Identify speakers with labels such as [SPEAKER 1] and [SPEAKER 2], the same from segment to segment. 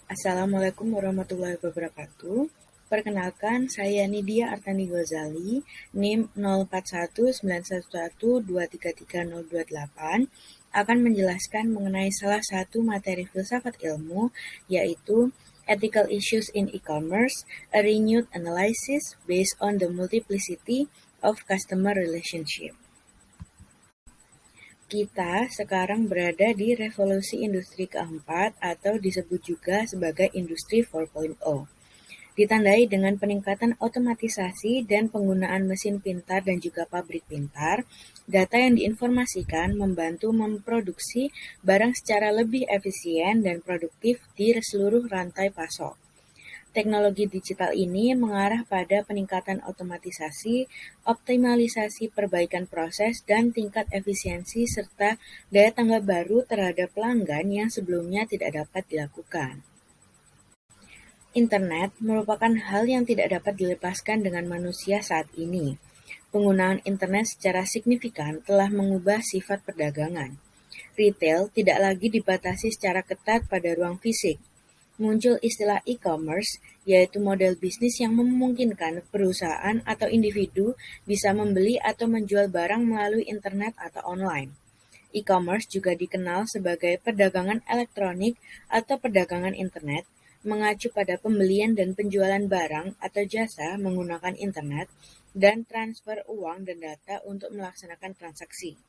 [SPEAKER 1] Assalamualaikum warahmatullahi wabarakatuh. Perkenalkan, saya Nidia Artani Ghazali, NIM 041911233028, akan menjelaskan mengenai salah satu materi filsafat ilmu, yaitu Ethical Issues in E-commerce, a renewed analysis based on the multiplicity of customer relationship. Kita sekarang berada di revolusi industri keempat atau disebut juga sebagai industri 4.0. Ditandai dengan peningkatan otomatisasi dan penggunaan mesin pintar dan juga pabrik pintar, data yang diinformasikan membantu memproduksi barang secara lebih efisien dan produktif di seluruh rantai pasok. Teknologi digital ini mengarah pada peningkatan otomatisasi, optimalisasi perbaikan proses, dan tingkat efisiensi serta daya tanggap baru terhadap pelanggan yang sebelumnya tidak dapat dilakukan. Internet merupakan hal yang tidak dapat dilepaskan dengan manusia saat ini. Penggunaan internet secara signifikan telah mengubah sifat perdagangan. Retail tidak lagi dibatasi secara ketat pada ruang fisik. Muncul istilah e-commerce, yaitu model bisnis yang memungkinkan perusahaan atau individu bisa membeli atau menjual barang melalui internet atau online. E-commerce juga dikenal sebagai perdagangan elektronik atau perdagangan internet, mengacu pada pembelian dan penjualan barang atau jasa menggunakan internet dan transfer uang dan data untuk melaksanakan transaksi.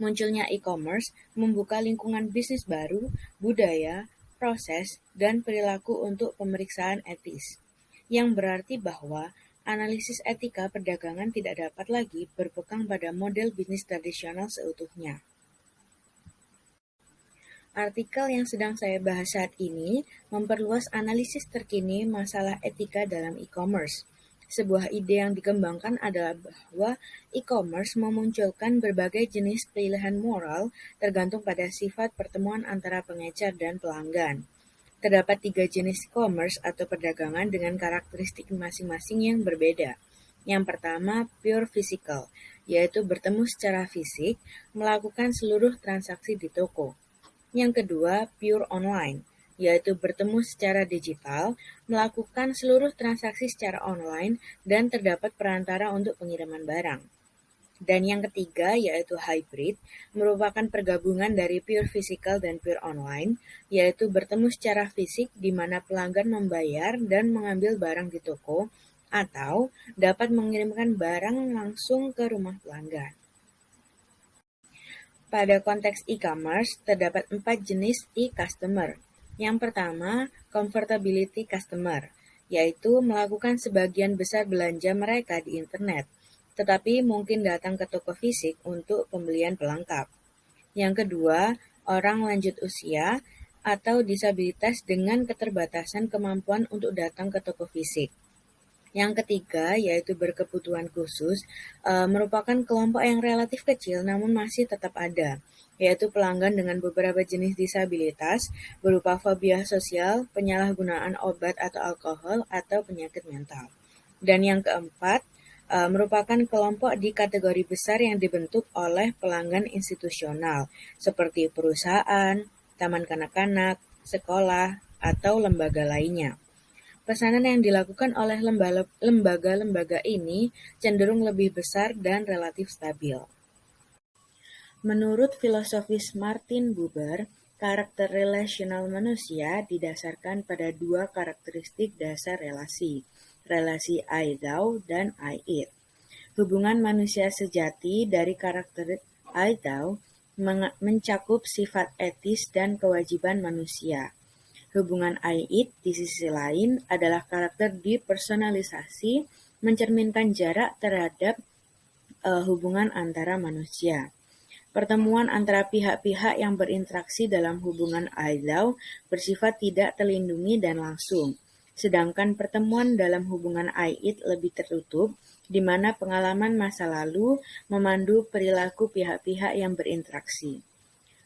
[SPEAKER 1] Munculnya e-commerce membuka lingkungan bisnis baru, budaya, proses, dan perilaku untuk pemeriksaan etis, yang berarti bahwa analisis etika perdagangan tidak dapat lagi berpegang pada model bisnis tradisional seutuhnya. Artikel yang sedang saya bahas saat ini memperluas analisis terkini masalah etika dalam e-commerce. Sebuah ide yang dikembangkan adalah bahwa e-commerce memunculkan berbagai jenis pilihan moral tergantung pada sifat pertemuan antara pengecer dan pelanggan. Terdapat 3 jenis e-commerce atau perdagangan dengan karakteristik masing-masing yang berbeda. Yang pertama, pure physical, yaitu bertemu secara fisik, melakukan seluruh transaksi di toko. Yang kedua, pure online, yaitu bertemu secara digital, melakukan seluruh transaksi secara online, dan terdapat perantara untuk pengiriman barang. Dan yang ketiga, yaitu hybrid, merupakan pergabungan dari pure physical dan pure online, yaitu bertemu secara fisik di mana pelanggan membayar dan mengambil barang di toko, atau dapat mengirimkan barang langsung ke rumah pelanggan. Pada konteks e-commerce, terdapat 4 jenis e-customer. Yang pertama, comfortability customer, yaitu melakukan sebagian besar belanja mereka di internet, tetapi mungkin datang ke toko fisik untuk pembelian pelengkap. Yang kedua, orang lanjut usia atau disabilitas dengan keterbatasan kemampuan untuk datang ke toko fisik. Yang ketiga, yaitu berkebutuhan khusus, merupakan kelompok yang relatif kecil namun masih tetap ada, yaitu pelanggan dengan beberapa jenis disabilitas berupa fobia sosial, penyalahgunaan obat atau alkohol, atau penyakit mental. Dan yang keempat, merupakan kelompok di kategori besar yang dibentuk oleh pelanggan institusional, seperti perusahaan, taman kanak-kanak, sekolah, atau lembaga lainnya. Pesanan yang dilakukan oleh lembaga-lembaga ini cenderung lebih besar dan relatif stabil. Menurut filosofis Martin Buber, karakter relasional manusia didasarkan pada 2 karakteristik dasar relasi, relasi I-thou dan I-it. Hubungan manusia sejati dari karakter I-thou mencakup sifat etis dan kewajiban manusia. Hubungan I-it di sisi lain adalah karakter depersonalisasi, mencerminkan jarak terhadap hubungan antara manusia. Pertemuan antara pihak-pihak yang berinteraksi dalam hubungan I-thou bersifat tidak terlindungi dan langsung, sedangkan pertemuan dalam hubungan I-it lebih tertutup, di mana pengalaman masa lalu memandu perilaku pihak-pihak yang berinteraksi.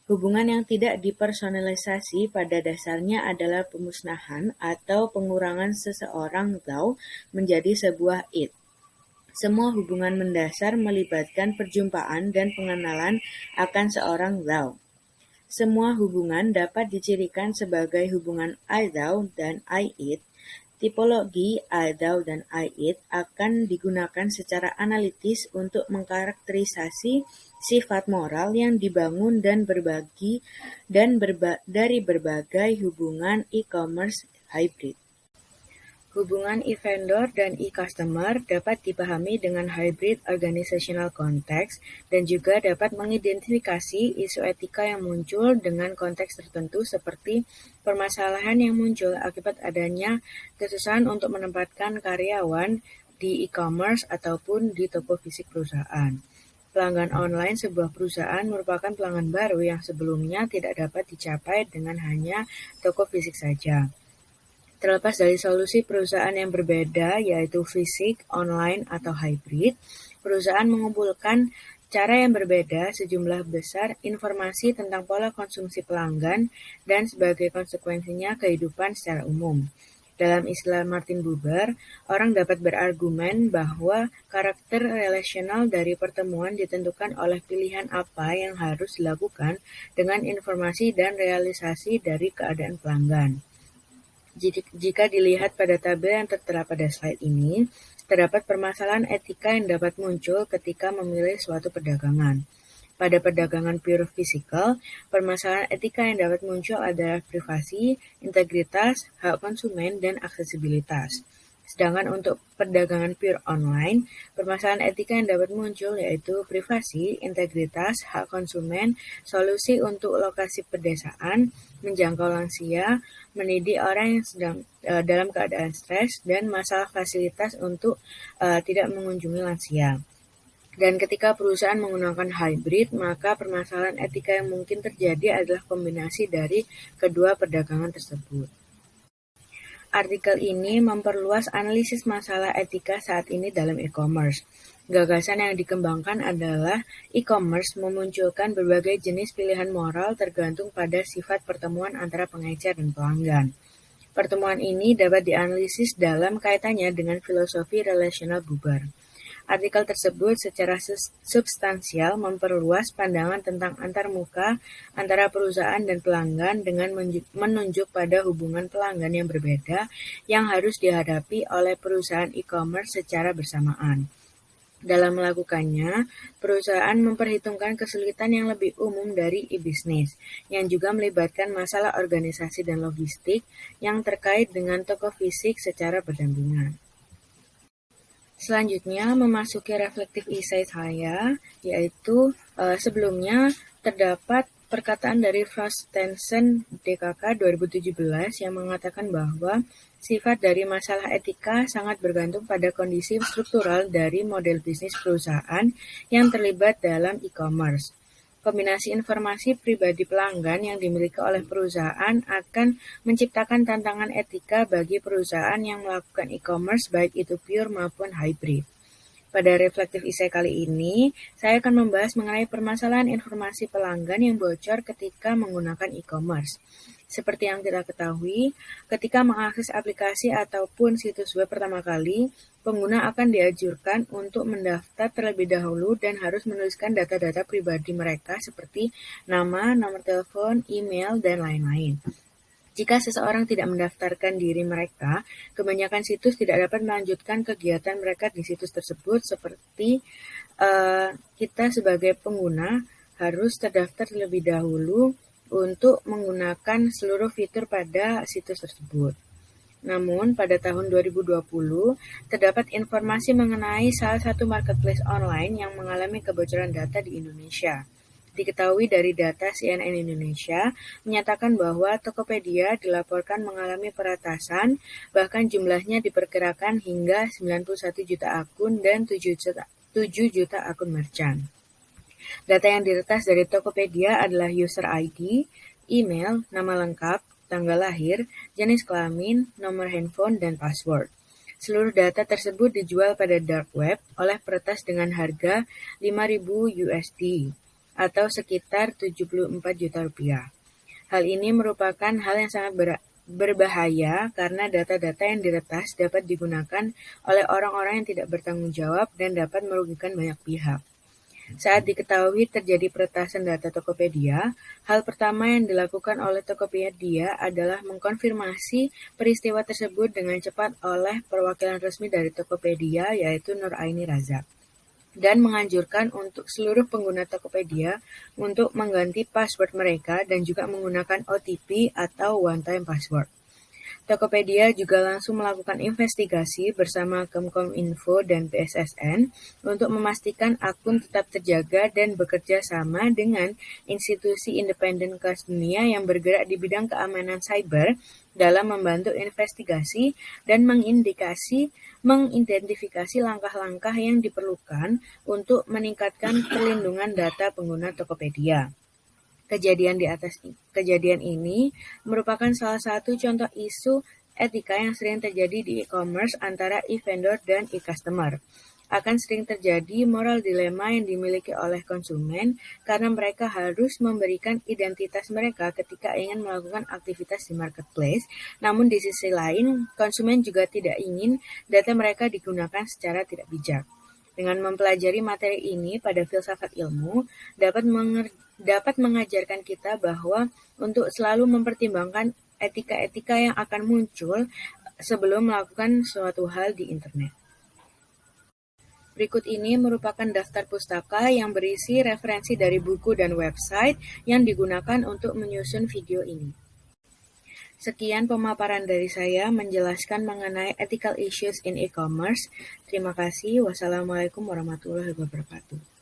[SPEAKER 1] Hubungan yang tidak dipersonalisasi pada dasarnya adalah pemusnahan atau pengurangan seseorang thou menjadi sebuah it. Semua hubungan mendasar melibatkan perjumpaan dan pengenalan akan seorang thou. Semua hubungan dapat dicirikan sebagai hubungan I-thou dan I-it. Tipologi I-thou dan I-it akan digunakan secara analitis untuk mengkarakterisasi sifat moral yang dibangun dan dari berbagai hubungan e-commerce hybrid. Hubungan e-vendor dan e-customer dapat dipahami dengan hybrid organizational context dan juga dapat mengidentifikasi isu etika yang muncul dengan konteks tertentu seperti permasalahan yang muncul akibat adanya kesusahan untuk menempatkan karyawan di e-commerce ataupun di toko fisik perusahaan. Pelanggan online sebuah perusahaan merupakan pelanggan baru yang sebelumnya tidak dapat dicapai dengan hanya toko fisik saja. Terlepas dari solusi perusahaan yang berbeda, yaitu fisik, online, atau hybrid, perusahaan mengumpulkan cara yang berbeda sejumlah besar informasi tentang pola konsumsi pelanggan dan sebagai konsekuensinya kehidupan secara umum. Dalam istilah Martin Buber, orang dapat berargumen bahwa karakter relasional dari pertemuan ditentukan oleh pilihan apa yang harus dilakukan dengan informasi dan realisasi dari keadaan pelanggan. Jika dilihat pada tabel yang tertera pada slide ini, terdapat permasalahan etika yang dapat muncul ketika memilih suatu perdagangan. Pada perdagangan pure physical, permasalahan etika yang dapat muncul adalah privasi, integritas, hak konsumen, dan aksesibilitas. Sedangkan untuk perdagangan pure online, permasalahan etika yang dapat muncul yaitu privasi, integritas, hak konsumen, solusi untuk lokasi pedesaan, menjangkau lansia, mendidik orang yang sedang dalam keadaan stres, dan masalah fasilitas untuk tidak mengunjungi lansia. Dan ketika perusahaan menggunakan hybrid, maka permasalahan etika yang mungkin terjadi adalah kombinasi dari kedua perdagangan tersebut. Artikel ini memperluas analisis masalah etika saat ini dalam e-commerce. Gagasan yang dikembangkan adalah e-commerce memunculkan berbagai jenis pilihan moral tergantung pada sifat pertemuan antara pengecer dan pelanggan. Pertemuan ini dapat dianalisis dalam kaitannya dengan filosofi relasional Buber. Artikel tersebut secara substansial memperluas pandangan tentang antarmuka antara perusahaan dan pelanggan dengan menunjuk pada hubungan pelanggan yang berbeda yang harus dihadapi oleh perusahaan e-commerce secara bersamaan. Dalam melakukannya, perusahaan memperhitungkan kesulitan yang lebih umum dari e-bisnis, yang juga melibatkan masalah organisasi dan logistik yang terkait dengan toko fisik secara berdampingan. Selanjutnya, memasuki reflective essay saya, yaitu sebelumnya terdapat perkataan dari Frostenson DKK 2017 yang mengatakan bahwa sifat dari masalah etika sangat bergantung pada kondisi struktural dari model bisnis perusahaan yang terlibat dalam e-commerce. Kombinasi informasi pribadi pelanggan yang dimiliki oleh perusahaan akan menciptakan tantangan etika bagi perusahaan yang melakukan e-commerce baik itu pure maupun hybrid. Pada reflective essay kali ini, saya akan membahas mengenai permasalahan informasi pelanggan yang bocor ketika menggunakan e-commerce. Seperti yang kita ketahui, ketika mengakses aplikasi ataupun situs web pertama kali, pengguna akan dianjurkan untuk mendaftar terlebih dahulu dan harus menuliskan data-data pribadi mereka seperti nama, nomor telepon, email, dan lain-lain. Jika seseorang tidak mendaftarkan diri mereka, kebanyakan situs tidak dapat melanjutkan kegiatan mereka di situs tersebut seperti kita sebagai pengguna harus terdaftar terlebih dahulu untuk menggunakan seluruh fitur pada situs tersebut. Namun, pada tahun 2020, terdapat informasi mengenai salah satu marketplace online yang mengalami kebocoran data di Indonesia. Diketahui dari data CNN Indonesia, menyatakan bahwa Tokopedia dilaporkan mengalami peretasan, bahkan jumlahnya diperkirakan hingga 91 juta akun dan 7 juta akun merchant. Data yang diretas dari Tokopedia adalah user ID, email, nama lengkap, tanggal lahir, jenis kelamin, nomor handphone, dan password. Seluruh data tersebut dijual pada dark web oleh peretas dengan harga 5.000 USD atau sekitar 74 juta rupiah. Hal ini merupakan hal yang sangat berbahaya karena data-data yang diretas dapat digunakan oleh orang-orang yang tidak bertanggung jawab dan dapat merugikan banyak pihak. Saat diketahui terjadi peretasan data Tokopedia, hal pertama yang dilakukan oleh Tokopedia adalah mengkonfirmasi peristiwa tersebut dengan cepat oleh perwakilan resmi dari Tokopedia, yaitu Nur Aini Razak, dan menganjurkan untuk seluruh pengguna Tokopedia untuk mengganti password mereka dan juga menggunakan OTP atau one-time password. Tokopedia juga langsung melakukan investigasi bersama Kemkominfo dan BSSN untuk memastikan akun tetap terjaga dan bekerja sama dengan institusi independen kelas dunia yang bergerak di bidang keamanan cyber dalam membantu investigasi dan mengidentifikasi langkah-langkah yang diperlukan untuk meningkatkan perlindungan data pengguna Tokopedia. Kejadian ini merupakan salah satu contoh isu etika yang sering terjadi di e-commerce antara e-vendor dan e-customer. Akan sering terjadi moral dilema yang dimiliki oleh konsumen karena mereka harus memberikan identitas mereka ketika ingin melakukan aktivitas di marketplace, namun di sisi lain, konsumen juga tidak ingin data mereka digunakan secara tidak bijak. Dengan mempelajari materi ini pada filsafat ilmu, dapat mengajarkan kita bahwa untuk selalu mempertimbangkan etika-etika yang akan muncul sebelum melakukan suatu hal di internet. Berikut ini merupakan daftar pustaka yang berisi referensi dari buku dan website yang digunakan untuk menyusun video ini. Sekian pemaparan dari saya menjelaskan mengenai ethical issues in e-commerce. Terima kasih. Wassalamualaikum warahmatullahi wabarakatuh.